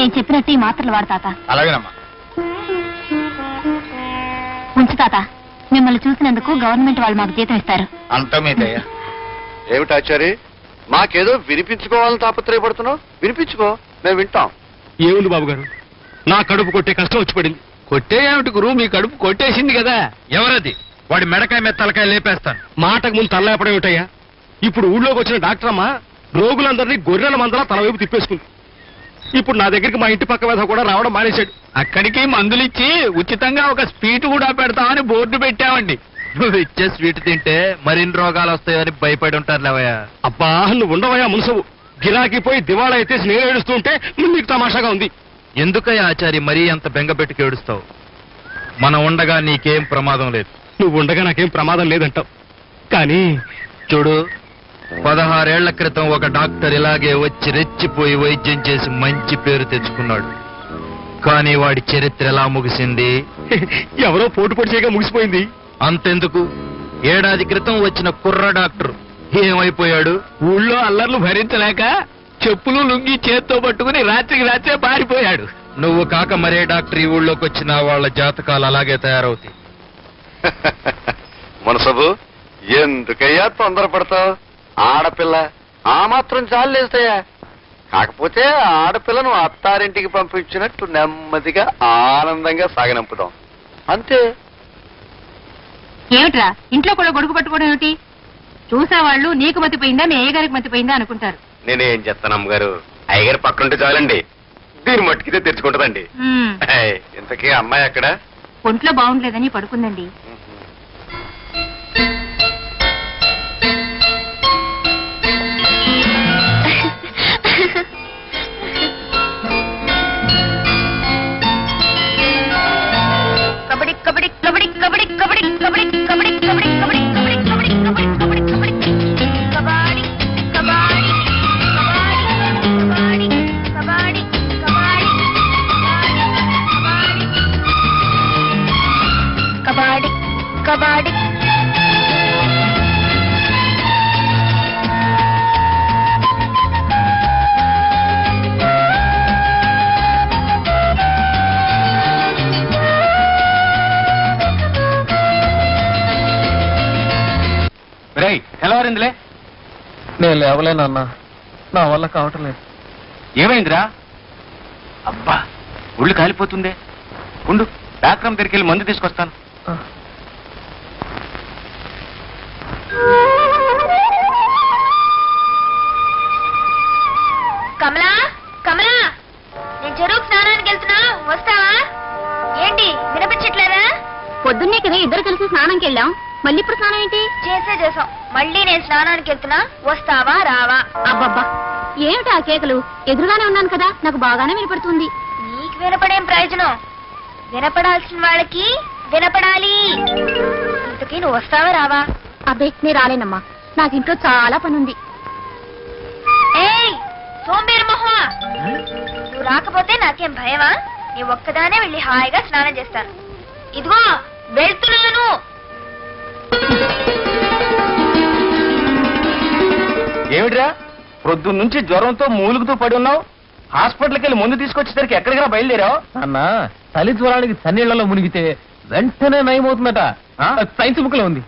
నేను చెప్పినట్టు ఈ మాత్రలు వాడు తాత. అలాగేనమ్మా. ఉంచు తాత, మిమ్మల్ని చూసినందుకు గవర్నమెంట్ వాళ్ళు మాకు జీతం ఇస్తారు. అంతా మీదయ్యా. ఏమిటి ఆచారి, మాకేదో వినిపించుకోవాలని తాపత్రయపడుతున్నావు? వినిపించుకో, మేము వింటాం. ఏముంది బాబు గారు, నా కడుపు కొట్టే కష్టం వచ్చి పడింది. కొట్టే ఏమిటి గురు, మీ కడుపు కొట్టేసింది కదా. ఎవరది? వాడి మెడకాయ మీద తలకాయ లేపేస్తాను. మాటకు ముందు తల్లేపడం ఏమిటయ్యా? ఇప్పుడు ఊళ్ళోకి వచ్చిన డాక్టర్ అమ్మ రోగులందరినీ గొర్రెల మందలా తల వైపు తిప్పేసుకుంది. ఇప్పుడు నా దగ్గరికి మా ఇంటి పక్క మీద కూడా రావడం మానేశాడు. అక్కడికి మందులు ఇచ్చి ఉచితంగా ఒక స్వీట్ కూడా పెడతామని బోర్డు పెట్టామండి. నువ్వు ఇచ్చే స్వీట్ తింటే మరిన్ని రోగాలు వస్తాయని భయపడి ఉంటారు లేవయ్యా. అబ్బా, నువ్వు ఉండవయ్యా మునసవు. గిరాకీ పోయి దివాళా అయితే నేను ఏడుస్తూ ఉంటే నీకు తమాషాగా ఉంది. ఎందుకయ్యా ఆచారి మరీ అంత బెంగపెట్టుకు ఏడుస్తావు? మనం ఉండగా నీకేం ప్రమాదం లేదు. నువ్వు ఉండగా నాకేం ప్రమాదం లేదంటావు, కానీ చూడు, 16 ఏళ్ల క్రితం ఒక డాక్టర్ ఇలాగే వచ్చి రెచ్చిపోయి వైద్యం చేసి మంచి పేరు తెచ్చుకున్నాడు. కానీ వాడి చరిత్ర ఎలా ముగిసింది? ఎవరో పోటు పొడి చేయగా ముగిసిపోయింది. అంతెందుకు, ఏడాది క్రితం వచ్చిన కుర్ర డాక్టర్ ఏమైపోయాడు? ఊళ్ళో అల్లర్లు భరించలేక చెప్పులు లుంగి చేత్తో పట్టుకుని రాత్రికి రాత్రే పారిపోయాడు. నువ్వు కాక మరే డాక్టర్ ఈ ఊళ్ళోకి వచ్చిన వాళ్ళ జాతకాలు అలాగే తయారవుతాయి. మనసబు, ఎందుకయ్యా తొందరపడతావు? ఆడపిల్ల ఆ మాత్రం చాలేస్తాయా? కాకపోతే ఆడపిల్లను అత్తారింటికి పంపించినట్టు నెమ్మదిగా ఆనందంగా సాగనంపుదాం, అంతే. ఏమిట్రా ఇంట్లో కూడా గొడుగు పట్టుకోవడం ఏమిటి? చూసేవాళ్ళు నీకు మతిపోయిందా మీ అయ్యగారికి మతిపోయిందా అనుకుంటారు. నేనేం చెప్తాను అమ్మగారు, అయ్యగారు పక్కనుంటే చాలండి, దీని మట్టుకితే తెచ్చుకుంటదండి. ఇంతకీ అమ్మాయి అక్కడ ఒంట్లో బాగుండలేదని పడుకుందండి. కబడ్డీ కబడ్డీ కబడ్డీ కబడ్డీ కబడ్డీ కబడ్డీ కబడ్డీ కబడ్డీ కబడ్డీ కబడ్డీ కబడ్డీ కబడ్డీ కబడ్డీ కబడ్డీ కబడ్డీ కబడ్డీ కబడ్డీ. తెల్లవారిందిలే. నేను లేవలేనన్నా, నా వల్ల కావటం లేదు. ఏమైందిరా? అబ్బా, ఒళ్ళు కాలిపోతుందే. ఉండు, డాక్టర్ దగ్గరికి వెళ్ళి మందు తీసుకొస్తాను. కమలా, కమలా, నేను చెరువు స్నానానికి వెళ్తున్నా, వస్తావా? ఏంటి వినిపించట్లేదా? పొద్దున్నే కదా ఇద్దరు కలిసి స్నానంకి వెళ్ళాం, మళ్ళీ ఇప్పుడు స్నానం ఏంటి? చేసాం, మళ్ళీ నేను స్నానానికి వెళ్తున్నా, వస్తావా రావా? అబ్బబ్బా, ఏమిటి ఆ కేకలు? ఎదురుగానే ఉన్నాను కదా, నాకు బాగానే వినపడుతుంది. నీకు వినపడేం ప్రయోజనం? వినపడాల్సిన వాళ్ళకి వినపడాలి. ఇంతకీ నువ్వు వస్తావా రావా? అబ్బే, నేను రాలేనమ్మా, నాకు ఇంట్లో చాలా పనుంది. ఏయ్ సోంబేరు మొహమా, నువ్వు రాకపోతే నాకేం భయమా? నీ ఒక్కదానే వెళ్ళి హాయిగా స్నానం చేస్తాను. ఇదిగో వెళ్తున్నాను. ఏమిట్రా, ప్రొద్దున్న నుంచి జ్వరంతో మూలుగుతూ పడి ఉన్నావు? హాస్పిటల్కి వెళ్ళి ముందు తీసుకొచ్చేసరికి ఎక్కడికైనా బయలుదేరావు? అన్న, చలి జ్వరానికి సన్నీళ్లలో మునిగితే వెంటనే నయమవుతుందట. సైన్స్ బుక్ లో ఉంది,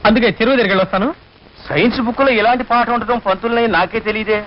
అందుకే చెరువు దగ్గరికి వస్తాను. సైన్స్ బుక్ లో ఇలాంటి పాట ఉండటం పంతులని నాకే తెలియదే.